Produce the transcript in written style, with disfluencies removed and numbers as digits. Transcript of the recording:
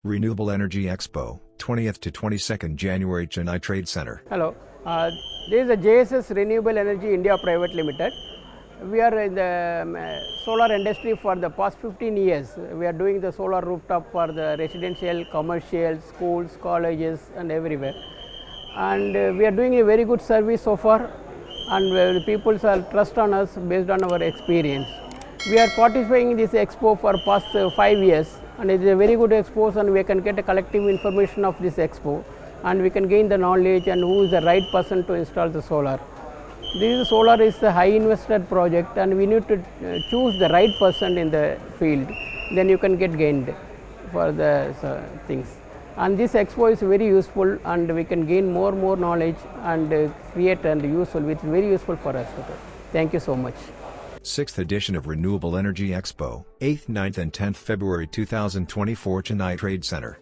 Renewable Energy Expo, 20th to 22nd January, Chennai Trade Center. Hello, this is the JSS Renewable Energy India Private Limited. We are in the solar industry for the past 15 years. We are doing the solar rooftop for the residential, commercial, schools, colleges and everywhere. And we are doing a very good service so far, and the people trust on us based on our experience. We are participating in this expo for past 5 years, and it is a very good expo, and we can get a collective information of this expo, and we can gain the knowledge and who is the right person to install the solar. This solar is a high invested project, and we need to choose the right person in the field. Then you can get gained for the things. And this expo is very useful, and we can gain more knowledge and create and useful, which is very useful for us. Thank you so much. 6th edition of Renewable Energy Expo, 8th, 9th and 10th February 2024, Chennai Trade Center.